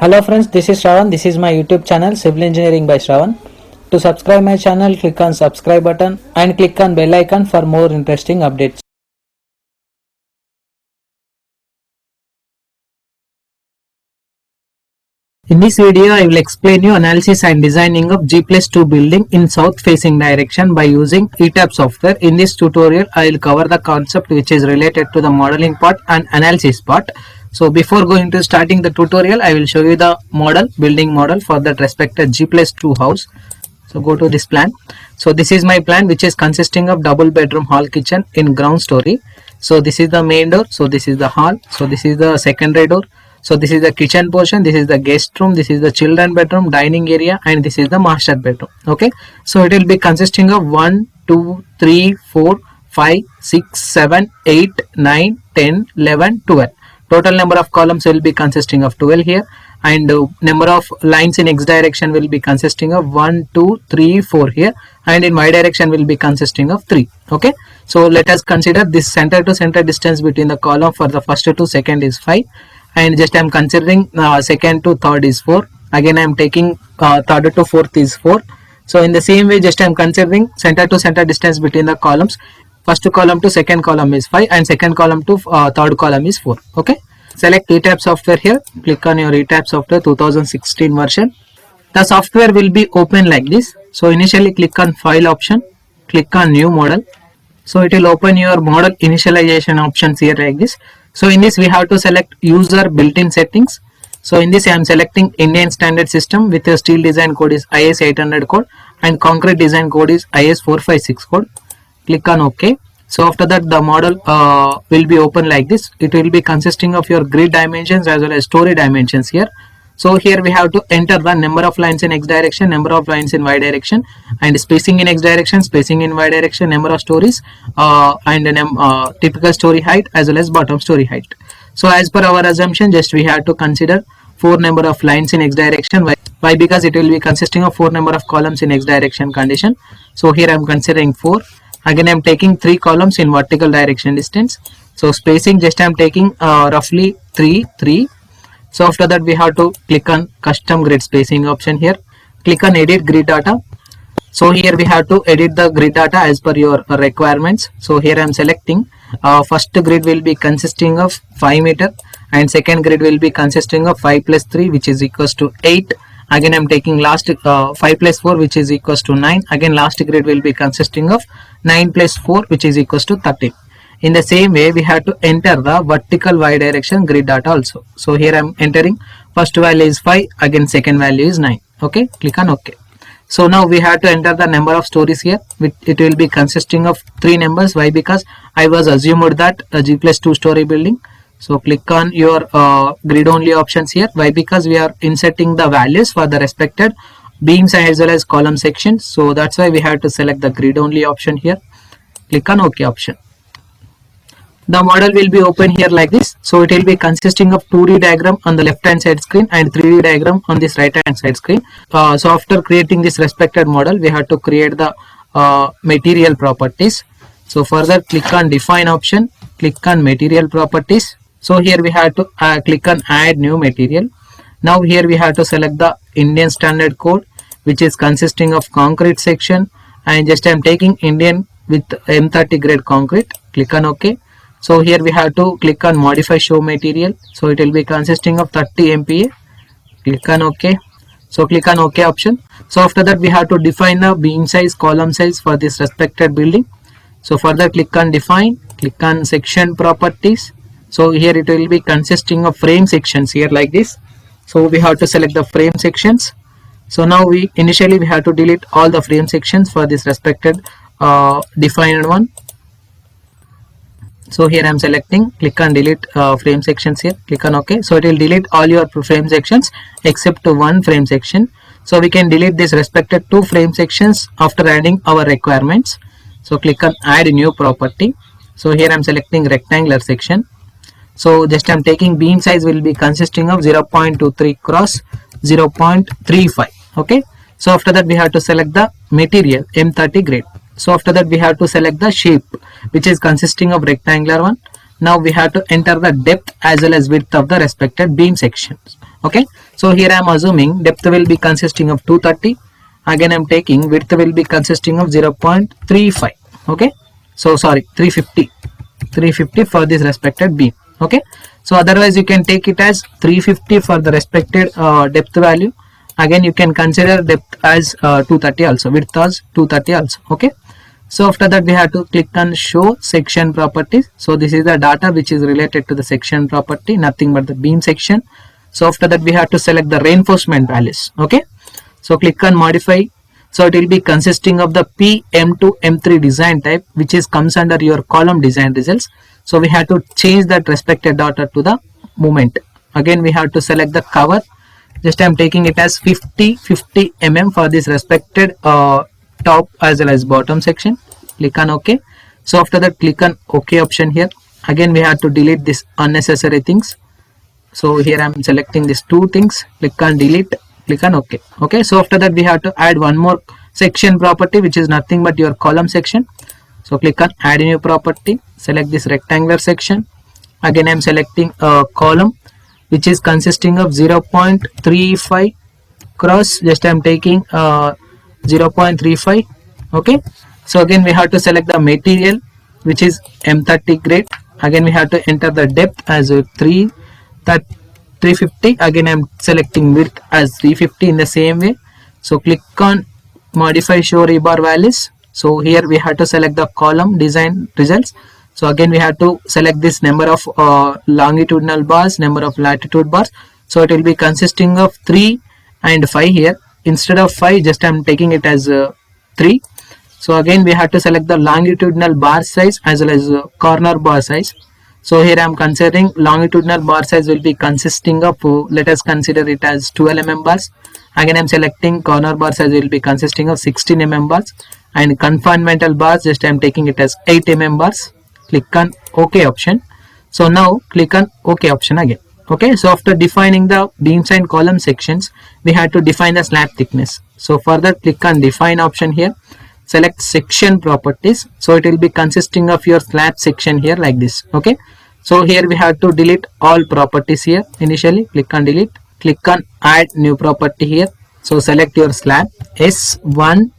Hello friends, this is Shravan. This is my YouTube channel Civil Engineering by Shravan. To subscribe my channel, click on subscribe button and click on bell icon for more interesting updates. In this video, I will explain you analysis and designing of G+2 building in south facing direction by using ETABS software. In this tutorial, I will cover the concept which is related to the modeling part and analysis part. So before going to starting the tutorial, I will show you the building model for that respective G+2 house. So go to this plan. So this is my plan, which is consisting of double bedroom hall kitchen in ground story. So this is the main door. So this is the hall. So this is the secondary door. So this is the kitchen portion, this is the guest room, this is the children bedroom, dining area, and this is the master bedroom. Okay, so it will be consisting of 1 2 3 4 5 6 7 8 9 10 11 12. Total number of columns will be consisting of 12 here, and number of lines in x direction will be consisting of 1 2 3 4 here, and in y direction will be consisting of 3. Okay, so let us consider this center to center distance between the column for the first to second is 5, and just I am considering second to third is 4. Again I am taking third to fourth is 4. So in the same way, just I am considering center to center distance between the columns. First column to second column is 5 and second column to third column is 4. Okay, select ETABS software here, click on your ETABS software 2016 version. The software will be open like this. So initially click on file option, click on new model. So it will open your model initialization options here like this. So in this we have to select user built-in settings. So in this I am selecting Indian standard system with a steel design code is IS 800 code and concrete design code is IS 456 code. Click on OK. So after that the model will be open like this. It will be consisting of your grid dimensions as well as story dimensions here. So here we have to enter the number of lines in x direction, number of lines in y direction, and spacing in x direction, spacing in y direction, number of stories, and typical story height as well as bottom story height. So as per our assumption, just we have to consider 4 number of lines in x direction. Why? Because it will be consisting of 4 number of columns in x direction condition. So here I am considering 4. Again I am taking 3 columns in vertical direction distance. So spacing just I am taking roughly 3. So after that we have to click on custom grid spacing option here. Click on edit grid data. So here we have to edit the grid data as per your requirements. So here I am selecting first grid will be consisting of 5 meter and second grid will be consisting of 5 plus 3 which is equals to 8. Again I am taking last 5 plus 4 which is equals to 9. Again last grid will be consisting of 9 plus 4 which is equals to 13. In the same way, we have to enter the vertical y direction grid data also. So here I am entering first value is 5, again second value is 9. Okay, click on OK. So now we have to enter the number of stories here. It will be consisting of 3 numbers. Why? Because I was assumed that a G+2 story building. So click on your grid only options here. Why? Because we are inserting the values for the respected beams as well as column sections. So that's why we have to select the grid only option here. Click on OK option. The model will be open here like this. So it will be consisting of 2D diagram on the left hand side screen and 3D diagram on this right hand side screen. So after creating this respected model, we have to create the material properties. So further click on define option, click on material properties. So here we have to click on add new material. Now here we have to select the Indian standard code which is consisting of concrete section, and just I am taking Indian with M30 grade concrete. Click on OK. So here we have to click on modify show material. So it will be consisting of 30 MPa. Click on OK. So click on OK option. So after that we have to define the beam size, column size for this respected building. So further click on define, click on section properties. So here it will be consisting of frame sections here like this. So we have to select the frame sections. So now initially we have to delete all the frame sections for this respected defined one. So here I am selecting, click on delete frame sections here, click on OK. So it will delete all your frame sections except one frame section. So we can delete this respected 2 frame sections after adding our requirements. So click on add new property. So here I am selecting rectangular section. So just I am taking beam size will be consisting of 0.23 cross 0.35. Okay. So after that we have to select the material M30 grade. So after that we have to select the shape which is consisting of rectangular one. Now we have to enter the depth as well as width of the respected beam sections. Okay, so here I am assuming depth will be consisting of 230. Again I am taking width will be consisting of 0.35. Okay, so sorry, 350 for this respected beam. Okay, so otherwise you can take it as 350 for the respected depth value. Again you can consider depth as 230 also, width as 230 also. Okay, so after that we have to click on show section properties. So this is the data which is related to the section property, nothing but the beam section. So after that we have to select the reinforcement values. Okay, so click on modify. So it will be consisting of the PM2 M3 design type, which is comes under your column design results. So we have to change that respected data to the moment. Again we have to select the cover. Just I am taking it as 50 mm for this respected top as well as bottom section. Click on OK. So after that click on OK option here. Again we have to delete this unnecessary things. So here I am selecting these two things. Click on delete. Click on OK. Okay, so after that we have to add one more section property, which is nothing but your column section. So click on add a new property. Select this rectangular section. Again I am selecting a column which is consisting of 0.35 cross. Just I am taking 0.35. Okay, so again we have to select the material, which is M30 grade. Again we have to enter the depth as 350. Again I am selecting width as 350 in the same way. So click on modify show rebar values. So here we have to select the column design results. So again we have to select this number of longitudinal bars, number of latitude bars. So it will be consisting of 3 and 5 here. Instead of 5, just I am taking it as 3. So again we have to select the longitudinal bar size as well as corner bar size. So here I am considering longitudinal bar size will be consisting of, let us consider it as 12 mm bars. Again I am selecting corner bar size will be consisting of 16 mm bars, and confinemental bars just I am taking it as 8 mm bars. Click on OK option. So now click on OK option again. Okay, so after defining the beams and column sections, we have to define the slab thickness. So for that click on define option here. Select section properties. So it will be consisting of your slab section here like this. Okay, so here we have to delete all properties here. Initially click on delete. Click on add new property here. So select your slab S1.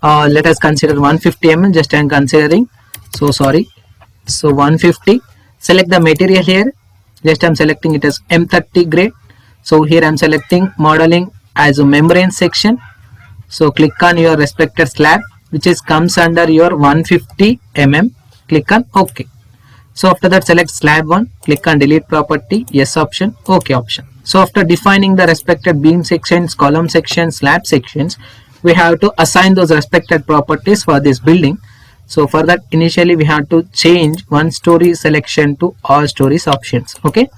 Let us consider 150 mm. Just I am considering. So sorry. So 150. Select the material here. Just I am selecting it as M30 grade. So here I am selecting modeling as a membrane section. So click on your respected slab, which is comes under your 150 mm. Click on OK. So after that select slab 1. Click on delete property. Yes option. OK option. So after defining the respected beam sections, column sections, slab sections, we have to assign those respected properties for this building. So for that initially we have to change one story selection to all stories options. Okay,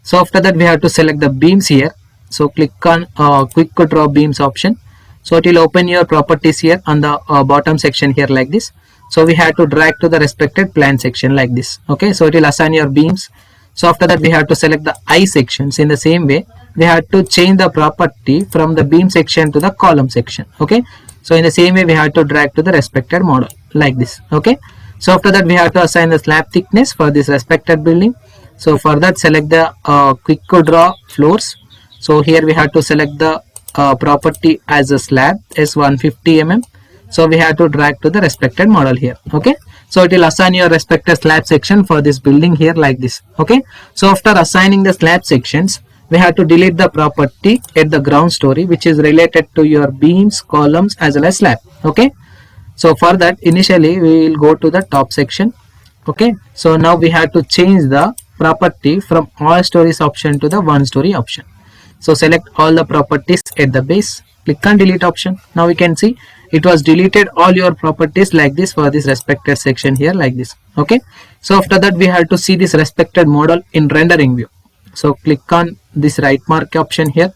so after that we have to select the beams here. So click on quick draw beams option. So it will open your properties here on the bottom section here like this. So we have to drag to the respected plan section like this. Okay, so it will assign your beams. So after that we have to select the I sections. In the same way we have to change the property from the beam section to the column section. Okay, so in the same way we have to drag to the respected model like this. Okay, so after that we have to assign the slab thickness for this respected building. So for that select the quick draw floors. So here we have to select the property as a slab S150 mm. So we have to drag to the respected model here. Okay, so it will assign your respected slab section for this building here like this. Okay, so after assigning the slab sections, we have to delete the property at the ground story, which is related to your beams, columns as well as slab. Okay, so for that initially we will go to the top section. Okay, so now we have to change the property from all stories option to the one story option. So select all the properties at the base. Click on delete option. Now we can see it was deleted all your properties like this for this respected section here like this. Okay, so after that we have to see this respected model in rendering view. So click on this right mark option here.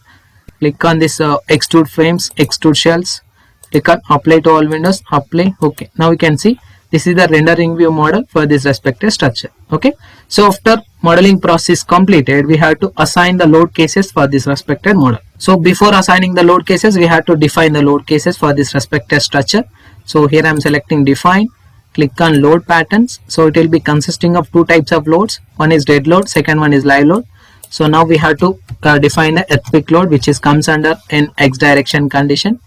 Click on this extrude frames, extrude shells. Click on apply to all windows, apply. Okay, now we can see this is the rendering view model for this respected structure. Okay, so after modeling process completed, we have to assign the load cases for this respected model. So before assigning the load cases, we have to define the load cases for this respected structure. So here I am selecting define. click on load patterns. So it will be consisting of two types of loads. One is dead load, second one is live load. So now we have to define the earthquake load, which is comes under an x direction condition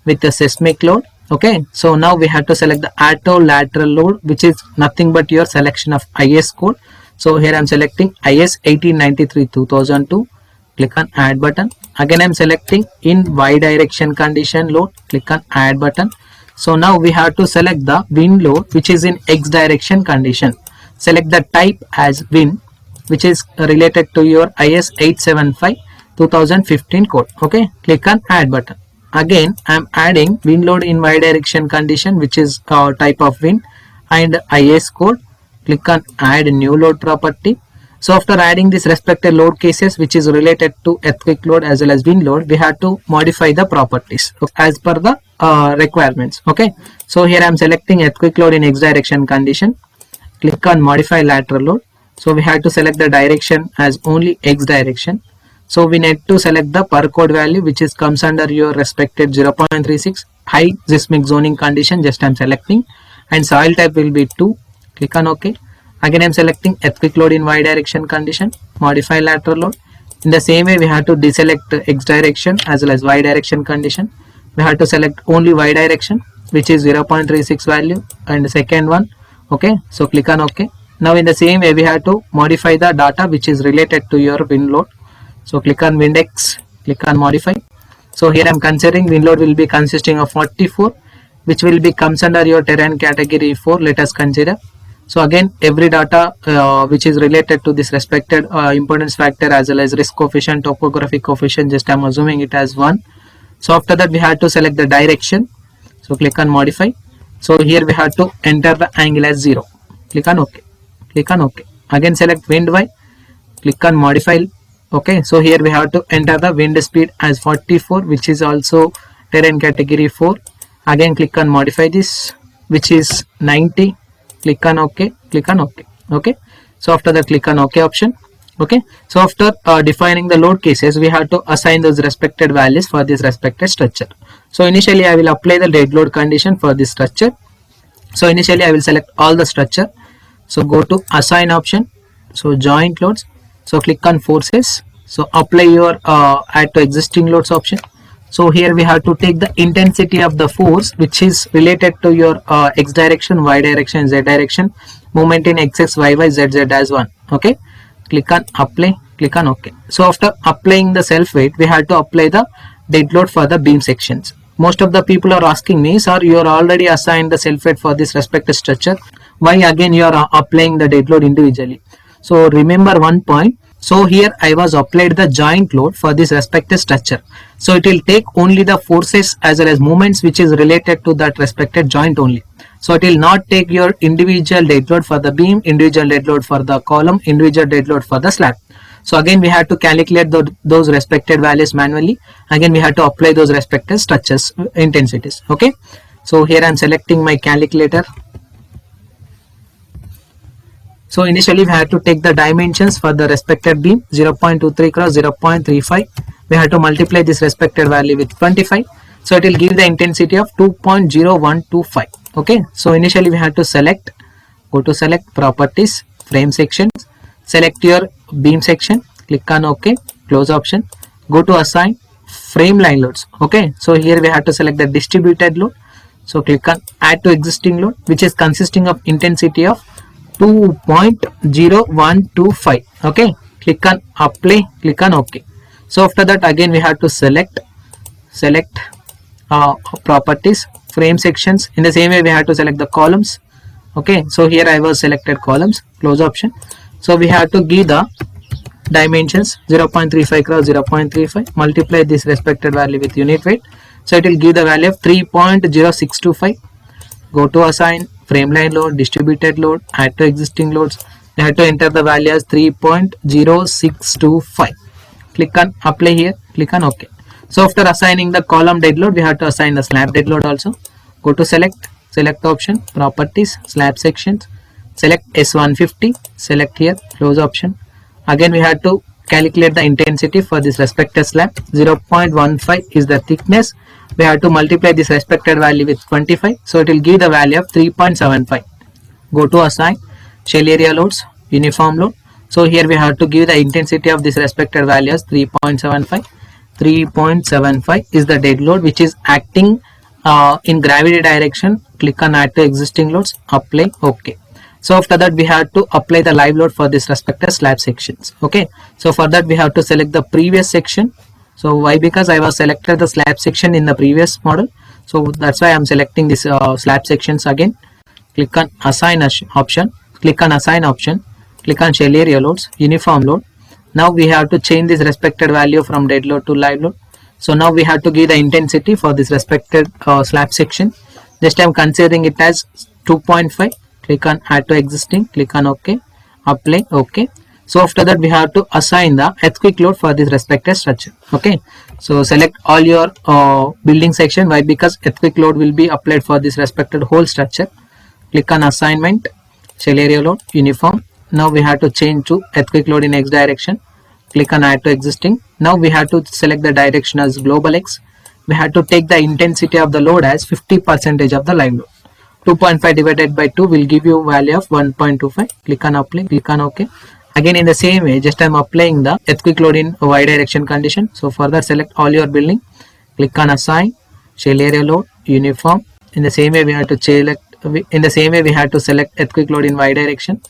with the seismic load. Okay, so now we have to select the auto lateral load, which is nothing but your selection of IS code. So here I'm selecting IS 1893 2002. Click on add button. Again I'm selecting in y direction condition load. Click on add button. So now we have to select the wind load, which is in x direction condition. Select the type as wind, which is related to your IS 875 2015 code. Okay, click on add button. Again I'm adding wind load in y direction condition, which is type of wind and IS code. Click on add new load property. So after adding this respective load cases, which is related to earthquake load as well as wind load, we have to modify the properties as per the requirements. Okay, so here I am selecting earthquake load in x direction condition. Click on modify lateral load. So we have to select the direction as only x direction. So we need to select the per code value, which is comes under your respected 0.36 high seismic zoning condition. Just I am selecting, and soil type will be 2. Click on OK. Again I am selecting earthquake load in y direction condition, modify lateral load. In the same way we have to deselect x direction as well as y direction condition. We have to select only y direction, which is 0.36 value, and the second one. Okay, so click on OK. Now in the same way we have to modify the data which is related to your wind load. So click on wind x, click on modify. So here I am considering wind load will be consisting of 44, which will be comes under your terrain category 4. Let us consider. So again every data which is related to this respected importance factor as well as risk coefficient, topographic coefficient, just I am assuming it as 1. So after that we have to select the direction. So click on modify. So here we have to enter the angle as 0. Click on OK. Click on OK. Again select wind y. Click on modify. Okay, so here we have to enter the wind speed as 44, which is also terrain category 4. Again click on modify this, which is 90. Click on OK. Click on OK. Okay, so after that click on OK option. Okay, so after defining the load cases, we have to assign those respected values for this respected structure. So initially I will apply the dead load condition for this structure. So initially I will select all the structure. So go to assign option. So joint loads. So click on forces. So apply your add to existing loads option. So here we have to take the intensity of the force which is related to your x direction, y direction, z direction, movement in xx, yy, zz as 1. Okay, click on apply. Click on OK. So after applying the self weight, we have to apply the dead load for the beam sections. Most of the people are asking me, sir, you are already assigned the self weight for this respective structure. Why again you are applying the dead load individually? So remember one point. So here I was applied the joint load for this respective structure. So it will take only the forces as well as movements which is related to that respected joint only. So it will not take your individual dead load for the beam, individual dead load for the column, individual dead load for the slab. So again we have to calculate those respected values manually. Again we have to apply those respective structures intensities. Okay, so here I am selecting my calculator. So initially we have to take the dimensions for the respected beam 0.23 cross 0.35. We have to multiply this respected value with 25. So it will give the intensity of 2.0125. Okay, so initially we have to select, go to select properties, frame sections, select your beam section, click on OK, close option, go to assign frame line loads. Okay, so here we have to select the distributed load. So click on add to existing load, which is consisting of intensity of 2.0125. Okay, click on apply, click on OK. So after that again we have to select properties, frame sections. In the same way we have to select the columns. Okay, so here I was selected columns, close option. So we have to give the dimensions 0.35 cross 0.35, multiply this respected value with unit weight. So it will give the value of 3.0625. Go to assign frame line load, distributed load, add to existing loads. You have to enter the value as 3.0625. Click on apply here, click on OK. So after assigning the column dead load, we have to assign the slab dead load also. Go to select option, properties, slab sections, select S150, select here, close option. Again we have to calculate the intensity for this respective slab. 0.15 is the thickness. We have to multiply this respected value with 25. So it will give the value of 3.75. Go to assign, shell area loads, uniform load. So here we have to give the intensity of this respected value as 3.75. 3.75 is the dead load which is acting in gravity direction. Click on add to existing loads, apply, okay. So after that we have to apply the live load for this respective slab sections. Okay, so for that we have to select the previous section. So why? Because I was selected the slab section in the previous model, so that's why I'm selecting this slab sections again. Click on assign option, click on assign option, click on shell area loads, uniform load. Now we have to change this respected value from dead load to live load. So now we have to give the intensity for this respected slab section. Just I'm considering it as 2.5. Click on add to existing, click on OK, apply, OK. So after that we have to assign the earthquake load for this respected structure. Okay, so select all your building section. Why? Because earthquake load will be applied for this respected whole structure. Click on assignment, shell area load, uniform. Now we have to change to earthquake load in X direction. Click on add to existing. Now we have to select the direction as global X. We have to take the intensity of the load as 50% of the live load. 2.5 divided by 2 will give you value of 1.25. Click on apply, click on OK. Again in the same way, just I'm applying the earthquake load in Y direction condition. So further select all your building. Click on assign, shell area load, uniform. In the same way we have to select. In the same way we have to select earthquake load in Y direction.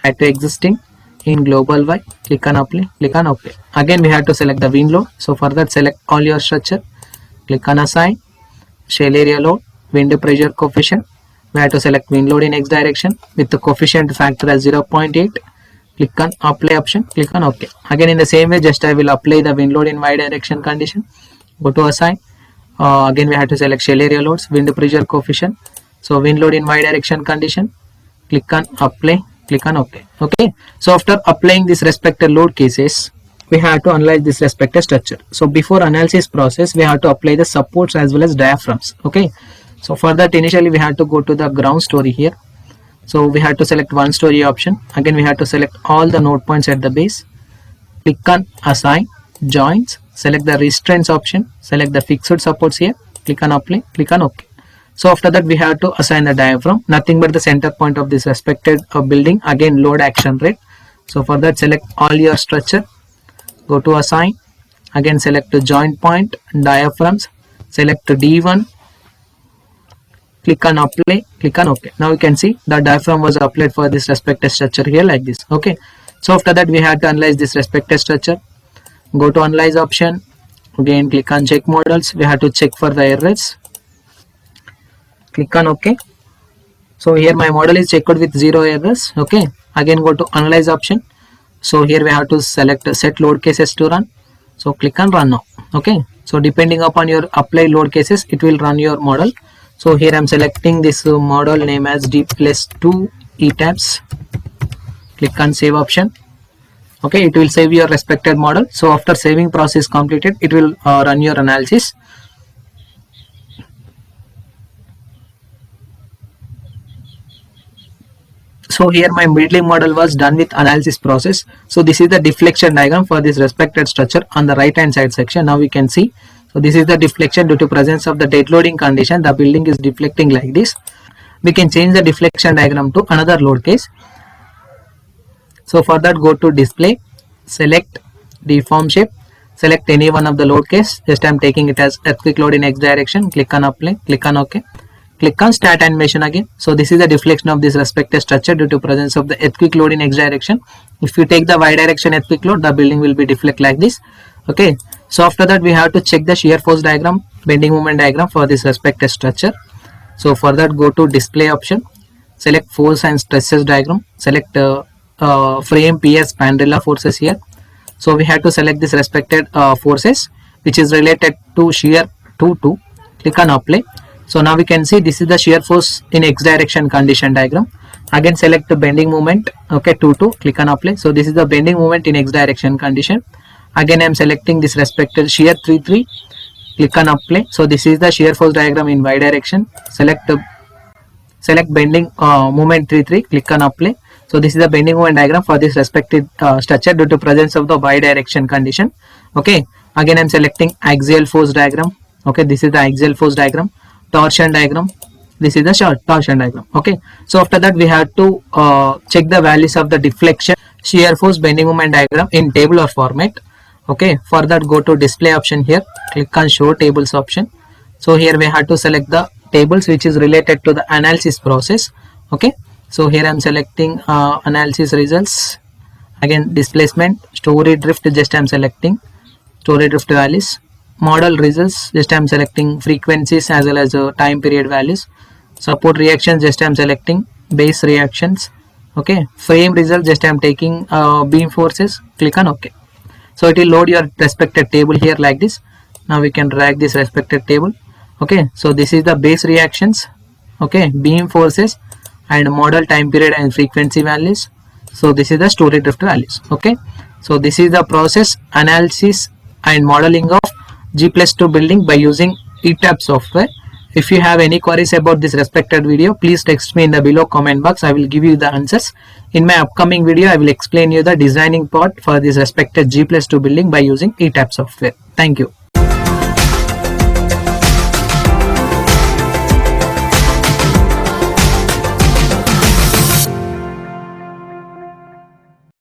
Add to existing in global Y. Click on apply, click on OK. Again we have to select the wind load. So for that select all your structure. Click on assign, shell area load, wind pressure coefficient. We have to select wind load in X direction with the coefficient factor as 0.8. Click on apply option, click on OK. Again in the same way just I will apply the wind load in Y direction condition. Go to assign. Again we have to select shell area loads, wind pressure coefficient. So wind load in Y direction condition. Click on apply, click on OK. Okay, so after applying this respective load cases, we have to analyze this respective structure. So before analysis process we have to apply the supports as well as diaphragms. Okay, so for that initially we have to go to the ground story here. So we have to select one story option. Again we have to select all the node points at the base. Click on assign, joints, select the restraints option, select the fixed supports here, click on apply, click on OK. So after that we have to assign the diaphragm, nothing but the center point of this respected building. Again load action rate. So for that select all your structure, go to assign, again select the joint point, diaphragms, select D1, click on apply, click on OK. Now you can see the diaphragm was applied for this respective structure here like this. Okay, so after that we have to analyze this respective structure. Go to analyze option, again click on check models. We have to check for the errors. Click on OK. So here my model is checked with 0 errors. Okay, again go to analyze option. So here we have to select set load cases to run. So click on run now. Okay, so depending upon your applied load cases it will run your model. So here I am selecting this model name as D+2 ETABS. Click on save option. Okay, it will save your respected model. So after saving process completed, it will run your analysis. So here my building model was done with analysis process. So this is the deflection diagram for this respected structure on the right hand side section. Now we can see. So this is the deflection due to presence of the dead loading condition. The building is deflecting like this. We can change the deflection diagram to another load case. So for that go to display, select deform shape, select any one of the load case. Just I am taking it as earthquake load in X direction. Click on apply, click on OK. Click on start animation again. So this is the deflection of this respective structure due to presence of the earthquake load in X direction. If you take the Y direction earthquake load, the building will be deflect like this. Okay, so after that we have to check the shear force diagram, bending moment diagram for this respective structure. So for that go to display option, select force and stresses diagram, select frame PS Spandrella forces here. So we have to select this respected forces which is related to shear 2. Click on apply. So now we can see this is the shear force in X direction condition diagram. Again select the bending moment, okay, 2, click on apply. So this is the bending moment in X direction condition. Again I am selecting this respected shear 3, click on apply. So this is the shear force diagram in Y direction. Select bending moment 3, click on apply. So this is the bending moment diagram for this respective structure due to presence of the Y direction condition. Okay, again I am selecting axial force diagram. Okay, this is the axial force diagram. Torsion diagram, This is the torsion diagram. Okay, so after that we have to check the values of the deflection, shear force, bending moment diagram in tabular format. Okay, for that go to display option here, click on show tables option. So here we have to select the tables which is related to the analysis process. Okay, so here I am selecting analysis results, again displacement, story drift, just I am selecting story drift values, model results, just I am selecting frequencies as well as time period values, support reactions, just I am selecting base reactions. Okay, frame result, just I am taking beam forces, click on OK. So it will load your respected table here like this. Now we can drag this respected table. Okay, so this is the base reactions, okay, beam forces and model time period and frequency values. So this is the story drift values. Okay, so this is the process, analysis and modeling of G+2 building by using ETABS software. If you have any queries about this respected video, please text me in the below comment box. I will give you the answers. In my upcoming video, I will explain you the designing part for this respected G+2 building by using ETABS software. Thank you.